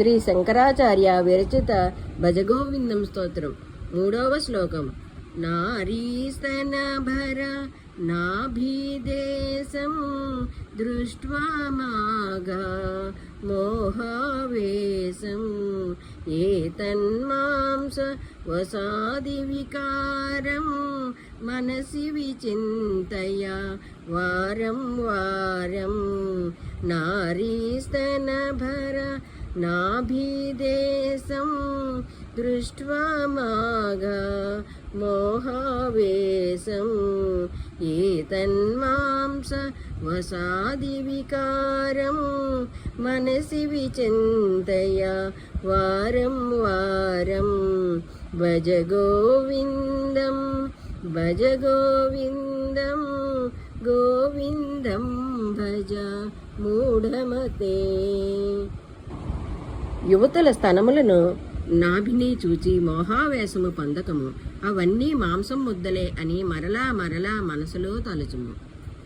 శ్రీ శంకరాచార్య విరచిత భజగోవిందం స్తోత్రం. 3వ శ్లోకం. నారీస్తనభర నాభిదేశం దృష్ట్వా మాగా మోహావేశం ఏతన్మాంస వసాది వికారం మనసి విచింతయ వారం వారం. నారీస్తనభర నాభిదేశం దృష్ట్వా మాగా మోహావేశం ఏతన్మాంస వసాది వికారం మనసి విచింతయ వారం వారం. భజ గోవిందం భజ గోవిందం గోవిందం భజ మూఢమతే. యువతుల స్తనములను నాభిని చూచి మోహావేశము పొందకము, అవన్నీ మాంసం ముద్దలే అని మరలా మరలా మనసులో తలుచుము.